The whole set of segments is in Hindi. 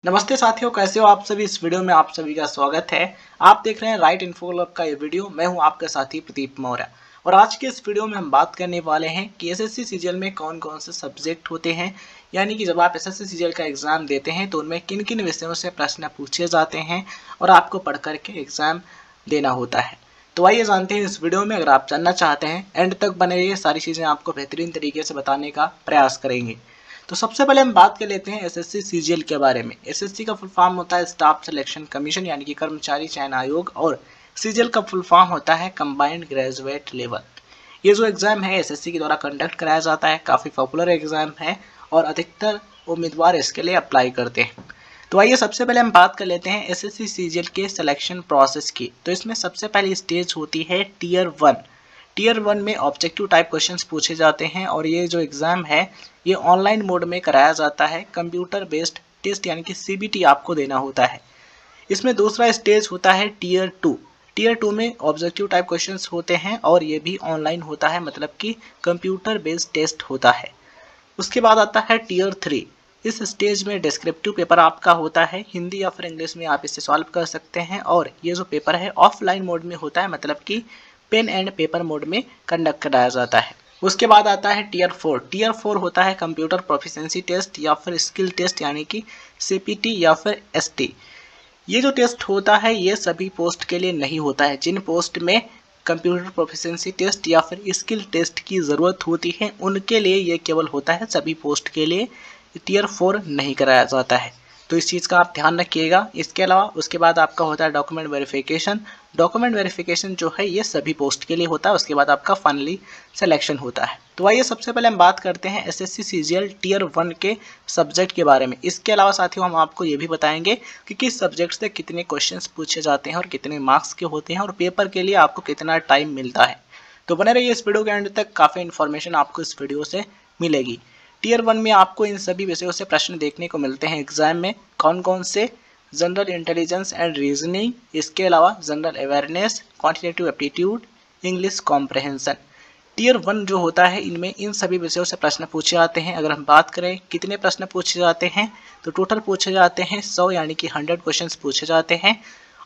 नमस्ते साथियों, कैसे हो आप सभी। इस वीडियो में आप सभी का स्वागत है। आप देख रहे हैं राइट इन्फो क्लब का ये वीडियो। मैं हूं आपका साथी प्रदीप मौर्य और आज के इस वीडियो में हम बात करने वाले हैं कि एसएससी सीजीएल में कौन कौन से सब्जेक्ट होते हैं, यानी कि जब आप एसएससी सीजीएल का एग्जाम देते हैं तो उनमें किन किन विषयों से प्रश्न पूछे जाते हैं और आपको पढ़ करके एग्जाम देना होता है। तो आइए जानते हैं इस वीडियो में। अगर आप जानना चाहते हैं एंड तक बने रहिए, सारी चीज़ें आपको बेहतरीन तरीके से बताने का प्रयास करेंगे। तो सबसे पहले हम बात कर लेते हैं एसएससी सीजीएल के बारे में। एसएससी का फुल फॉर्म होता है स्टाफ सिलेक्शन कमीशन, यानी कि कर्मचारी चयन आयोग, और सीजीएल का फुल फॉर्म होता है कंबाइंड ग्रेजुएट लेवल। ये जो एग्जाम है एसएससी के द्वारा कंडक्ट कराया जाता है, काफ़ी पॉपुलर एग्जाम है और अधिकतर उम्मीदवार इसके लिए अप्लाई करते हैं। तो आइए सबसे पहले हम बात कर लेते हैं एसएससी सीजीएल के सिलेक्शन प्रोसेस की। तो इसमें सबसे पहली स्टेज होती है टीयर 1। टीयर 1 में ऑब्जेक्टिव टाइप क्वेश्चंस पूछे जाते हैं और ये जो एग्ज़ाम है ये ऑनलाइन मोड में कराया जाता है। कंप्यूटर बेस्ड टेस्ट यानी कि सीबीटी आपको देना होता है। इसमें दूसरा स्टेज होता है टीयर 2। टीयर 2 में ऑब्जेक्टिव टाइप क्वेश्चंस होते हैं और ये भी ऑनलाइन होता है, मतलब कि कंप्यूटर बेस्ड टेस्ट होता है। उसके बाद आता है टीयर 3। इस स्टेज में डिस्क्रिप्टिव पेपर आपका होता है, हिंदी या फिर इंग्लिश में आप इसे सॉल्व कर सकते हैं और ये जो पेपर है ऑफलाइन मोड में होता है, मतलब कि पेन एंड पेपर मोड में कंडक्ट कराया जाता है। उसके बाद आता है टीयर 4। टीयर 4 होता है कंप्यूटर प्रोफिशिएंसी टेस्ट या फिर स्किल टेस्ट, यानी कि सीपीटी या फिर एसटी। ये जो टेस्ट होता है ये सभी पोस्ट के लिए नहीं होता है। जिन पोस्ट में कंप्यूटर प्रोफिशिएंसी टेस्ट या फिर स्किल टेस्ट की ज़रूरत होती है उनके लिए ये केवल होता है, सभी पोस्ट के लिए टीयर 4 नहीं कराया जाता है। तो इस चीज़ का आप ध्यान रखिएगा। इसके अलावा उसके बाद आपका होता है डॉक्यूमेंट वेरिफिकेशन। डॉक्यूमेंट वेरिफिकेशन जो है ये सभी पोस्ट के लिए होता है। उसके बाद आपका फाइनली सिलेक्शन होता है। तो आइए सबसे पहले हम बात करते हैं एसएससी सीजीएल टीयर 1 के सब्जेक्ट के बारे में। इसके अलावा साथियों हम आपको ये भी बताएंगे कि किस सब्जेक्ट से कितने क्वेश्चंस पूछे जाते हैं और कितने मार्क्स के होते हैं और पेपर के लिए आपको कितना टाइम मिलता है। तो बने रहिए इस वीडियो के एंड तक, काफ़ी इन्फॉर्मेशन आपको इस वीडियो से मिलेगी। टीयर 1 में आपको इन सभी विषयों से प्रश्न देखने को मिलते हैं एग्जाम में। कौन कौन से? जनरल इंटेलिजेंस एंड रीजनिंग, इसके अलावा general awareness, quantitative aptitude, English comprehension. Tier 1 जो होता है इनमें इन सभी विषयों से प्रश्न पूछे जाते हैं। अगर हम बात करें कितने प्रश्न पूछे जाते हैं तो टोटल पूछे जाते हैं 100, यानी कि 100 क्वेश्चंस पूछे जाते हैं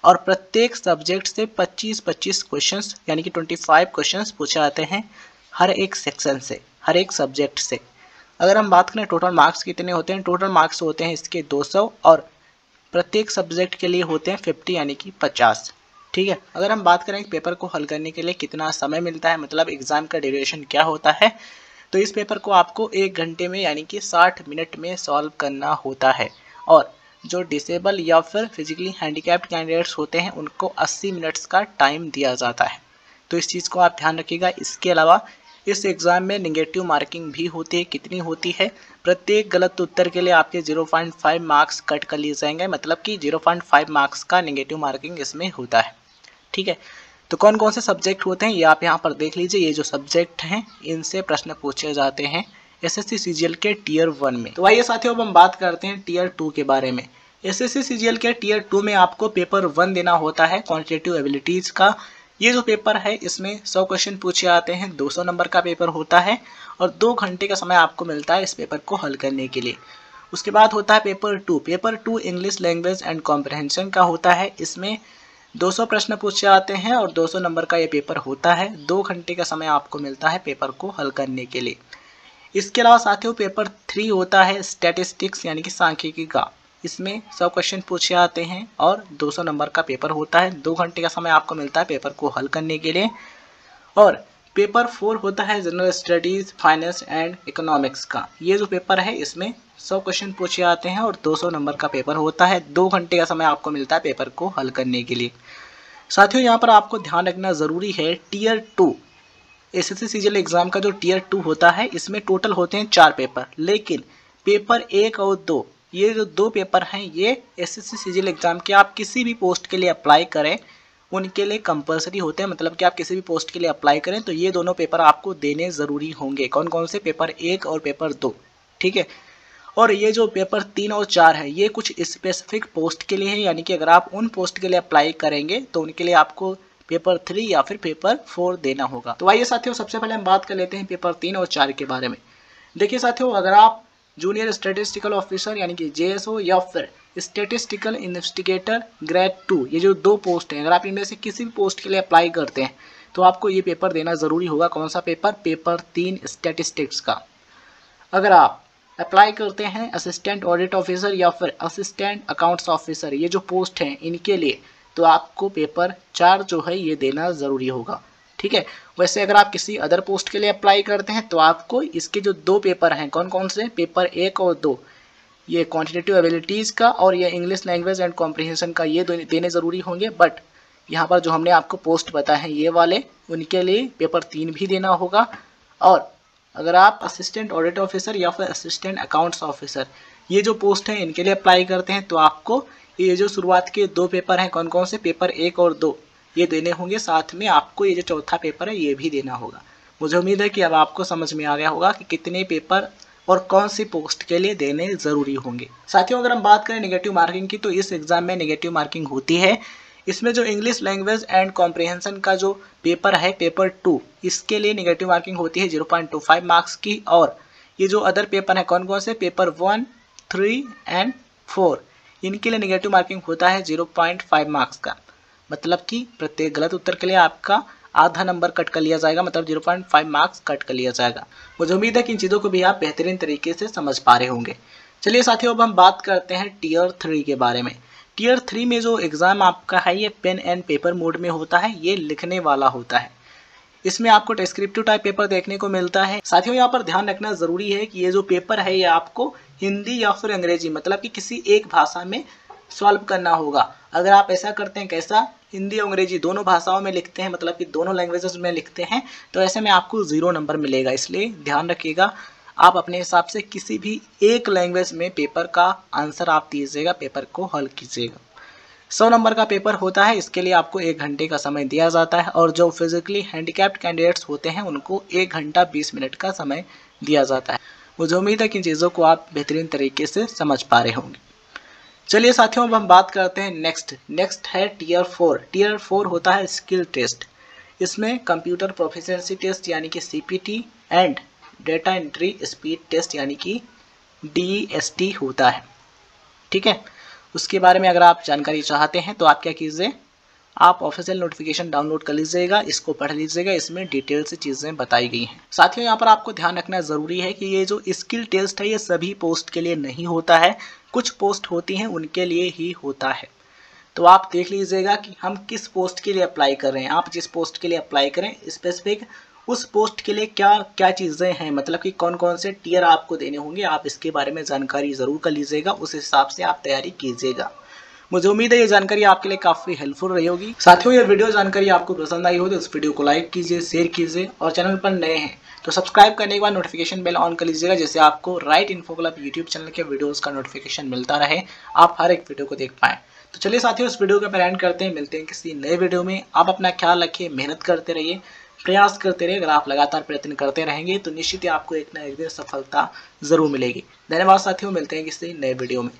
और प्रत्येक सब्जेक्ट से 25-25 क्वेश्चंस यानी कि 25 क्वेश्चंस पूछे जाते हैं हर एक सेक्शन से, हर एक सब्जेक्ट से। अगर हम बात करें टोटल मार्क्स कितने होते हैं, टोटल मार्क्स होते हैं इसके 200 और प्रत्येक सब्जेक्ट के लिए होते हैं 50, यानी कि 50। ठीक है। अगर हम बात करें पेपर को हल करने के लिए कितना समय मिलता है, मतलब एग्जाम का ड्यूरेशन क्या होता है, तो इस पेपर को आपको 1 घंटे में यानी कि 60 मिनट में सॉल्व करना होता है और जो डिसेबल या फिर फिजिकली हैंडीकैप्ड कैंडिडेट्स होते हैं उनको 80 मिनट्स का टाइम दिया जाता है। तो इस चीज़ को आप ध्यान रखिएगा। इसके अलावा इस एग्ज़ाम में नेगेटिव मार्किंग भी होती है। कितनी होती है? प्रत्येक गलत उत्तर के लिए आपके 0.5 मार्क्स कट कर लिए जाएंगे, मतलब कि 0.5 मार्क्स का नेगेटिव मार्किंग इसमें होता है। ठीक है। तो कौन कौन से सब्जेक्ट होते हैं ये आप यहाँ पर देख लीजिए। ये जो सब्जेक्ट हैं इनसे प्रश्न पूछे जाते हैं एसएससी सीजीएल के टीयर 1 में। तो आइए साथियों अब हम बात करते हैं टीयर 2 के बारे में। एसएससी सीजीएल के टीयर 2 में आपको पेपर 1 देना होता है क्वांटिटेटिव एबिलिटीज़ का। ये जो पेपर है इसमें 100 क्वेश्चन पूछे आते हैं, 200 नंबर का पेपर होता है और 2 घंटे का समय आपको मिलता है इस पेपर को हल करने के लिए। उसके बाद होता है paper 2। Paper 2 English language and comprehension का होता है। इसमें 200 प्रश्न पूछे आते हैं और 200 नंबर का ये पेपर होता है। 2 घंटे का समय आपको मिलता है पेपर को हल करने के लिए। इसके अलावा साथियों पेपर 3 होता है स्टैटिस्टिक्स यानी कि सांख्यिकी का। इसमें 100 क्वेश्चन पूछे आते हैं और 200 नंबर का पेपर होता है। 2 घंटे का समय आपको मिलता है पेपर को हल करने के लिए। और पेपर 4 होता है general studies, finance and economics का। ये जो पेपर है इसमें 100 क्वेश्चन पूछे आते हैं और 200 नंबर का पेपर होता है। 2 घंटे का समय आपको मिलता है पेपर को हल करने के लिए। साथियों यहाँ पर आपको ध्यान रखना ज़रूरी है, टीयर 2 एसएससी सीजीएल एग्ज़ाम का जो टीयर 2 होता है इसमें टोटल होते हैं 4 पेपर, लेकिन पेपर 1 और 2 ये जो 2 पेपर हैं ये एसएससी सीजीएल एग्ज़ाम के आप किसी भी पोस्ट के लिए अप्लाई करें उनके लिए कंपलसरी होते हैं, मतलब कि आप किसी भी पोस्ट के लिए अप्लाई करें तो ये दोनों पेपर आपको देने ज़रूरी होंगे। कौन कौन से? पेपर 1 और पेपर 2। ठीक है। और ये जो पेपर 3 और 4 है ये कुछ स्पेसिफिक पोस्ट के लिए है, यानी कि अगर आप उन पोस्ट के लिए अप्लाई करेंगे तो उनके लिए आपको पेपर 3 या फिर पेपर 4 देना होगा। तो आइए साथियों सबसे पहले हम बात कर लेते हैं पेपर 3 और 4 के बारे में। देखिए साथियों, अगर आप जूनियर स्टैटिस्टिकल ऑफिसर यानी कि जेएसओ या फिर स्टैटिस्टिकल इन्वेस्टिगेटर ग्रेड 2, ये जो 2 पोस्ट हैं, अगर आप इनमें से किसी भी पोस्ट के लिए अप्लाई करते हैं तो आपको ये पेपर देना ज़रूरी होगा। कौन सा पेपर? पेपर 3 स्टैटिस्टिक्स का। अगर आप अप्लाई करते हैं असिस्टेंट ऑडिट ऑफिसर या फिर असिस्टेंट अकाउंट्स ऑफिसर, ये जो पोस्ट हैं इनके लिए, तो आपको पेपर 4 जो है ये देना ज़रूरी होगा। ठीक है। वैसे अगर आप किसी अदर पोस्ट के लिए अप्लाई करते हैं तो आपको इसके जो 2 पेपर हैं, कौन कौन से? पेपर 1 और 2, ये क्वांटिटेटिव एबिलिटीज़ का और ये इंग्लिश लैंग्वेज एंड कॉम्प्रिहेंशन का, ये देने ज़रूरी होंगे। बट यहाँ पर जो हमने आपको पोस्ट बताए हैं ये वाले, उनके लिए पेपर 3 भी देना होगा। और अगर आप असिस्टेंट ऑडिट ऑफिसर या फिर असिस्टेंट अकाउंट्स ऑफिसर, ये जो पोस्ट हैं इनके लिए अप्लाई करते हैं तो आपको ये जो शुरुआत के 2 पेपर हैं, कौन कौन से? पेपर 1 और 2, ये देने होंगे। साथ में आपको ये जो चौथा पेपर है ये भी देना होगा। मुझे उम्मीद है कि अब आपको समझ में आ गया होगा कि कितने पेपर और कौन सी पोस्ट के लिए देने ज़रूरी होंगे। साथियों, अगर हम बात करें नेगेटिव मार्किंग की, तो इस एग्ज़ाम में नेगेटिव मार्किंग होती है। इसमें जो इंग्लिश लैंग्वेज एंड कॉम्प्रिहेंशन का जो पेपर है, पेपर 2, इसके लिए नेगेटिव मार्किंग होती है 0.25 मार्क्स की। और ये जो अदर पेपर है, कौन कौन से? पेपर 1, 3 एंड 4, इनके लिए नेगेटिव मार्किंग होता है 0.5 मार्क्स का। मतलब कि प्रत्येक गलत उत्तर के लिए आपका आधा नंबर कट कर लिया जाएगा, मतलब 0.5 मार्क्स कट कर लिया जाएगा। मुझे उम्मीद है कि इन चीज़ों को भी आप बेहतरीन तरीके से समझ पा रहे होंगे। चलिए साथियों, अब हम बात करते हैं टीयर 3 के बारे में। टीयर 3 में जो एग्ज़ाम आपका है ये पेन एंड पेपर मोड में होता है, ये लिखने वाला होता है। इसमें आपको डिस्क्रिप्टिव टाइप पेपर देखने को मिलता है। साथियों, यहाँ पर ध्यान रखना ज़रूरी है कि ये जो पेपर है ये आपको हिंदी या फिर अंग्रेजी, मतलब कि किसी एक भाषा में सॉल्व करना होगा। अगर आप ऐसा करते हैं, कैसा? हिंदी और अंग्रेजी दोनों भाषाओं में लिखते हैं, मतलब कि दोनों लैंग्वेजेस में लिखते हैं, तो ऐसे में आपको 0 नंबर मिलेगा। इसलिए ध्यान रखिएगा, आप अपने हिसाब से किसी भी एक लैंग्वेज में पेपर का आंसर आप दीजिएगा, पेपर को हल कीजिएगा। 100 नंबर का पेपर होता है, इसके लिए आपको 1 घंटे का समय दिया जाता है। और जो फिजिकली हैंडीकैप्ड कैंडिडेट्स होते हैं उनको 1 घंटा 20 मिनट का समय दिया जाता है। मुझे उम्मीद है कि इन चीज़ों को आप बेहतरीन तरीके से समझ पा रहे होंगे। चलिए साथियों, अब हम बात करते हैं नेक्स्ट है टीयर 4। टीयर 4 होता है स्किल टेस्ट। इसमें कंप्यूटर प्रोफिशिएंसी टेस्ट यानी कि CPT and data entry speed test यानी कि DST होता है। ठीक है। उसके बारे में अगर आप जानकारी चाहते हैं तो आप क्या कीजिए, आप ऑफिशियल नोटिफिकेशन डाउनलोड कर लीजिएगा, इसको पढ़ लीजिएगा, इसमें डिटेल से चीज़ें बताई गई हैं। साथियों, यहाँ पर आपको ध्यान रखना ज़रूरी है कि ये जो स्किल टेस्ट है ये सभी पोस्ट के लिए नहीं होता है, कुछ पोस्ट होती हैं उनके लिए ही होता है। तो आप देख लीजिएगा कि हम किस पोस्ट के लिए अप्लाई कर रहे हैं। आप जिस पोस्ट के लिए अप्लाई करें स्पेसिफिक उस पोस्ट के लिए क्या क्या चीज़ें हैं, मतलब कि कौन कौन से टीयर आपको देने होंगे, आप इसके बारे में जानकारी ज़रूर कर लीजिएगा, उस हिसाब से आप तैयारी कीजिएगा। मुझे उम्मीद है ये जानकारी आपके लिए काफ़ी हेल्पफुल रही होगी। साथियों, ये वीडियो जानकारी आपको पसंद आई हो तो इस वीडियो को लाइक कीजिए, शेयर कीजिए, और चैनल पर नए हैं तो सब्सक्राइब करने के बाद नोटिफिकेशन बेल ऑन कर लीजिएगा, जिससे आपको right info club YouTube channel के वीडियोज़ का नोटिफिकेशन मिलता रहे, आप हर एक वीडियो को देख पाएँ। तो चलिए साथियों, इस वीडियो का एंड करते हैं, मिलते हैं किसी नए वीडियो में। आप अपना ख्याल रखिए, मेहनत करते रहिए, प्रयास करते रहिए। अगर आप लगातार प्रयत्न करते रहेंगे तो निश्चित ही आपको एक ना एक दिन सफलता जरूर मिलेगी। धन्यवाद साथियों, मिलते हैं किसी नए वीडियो में।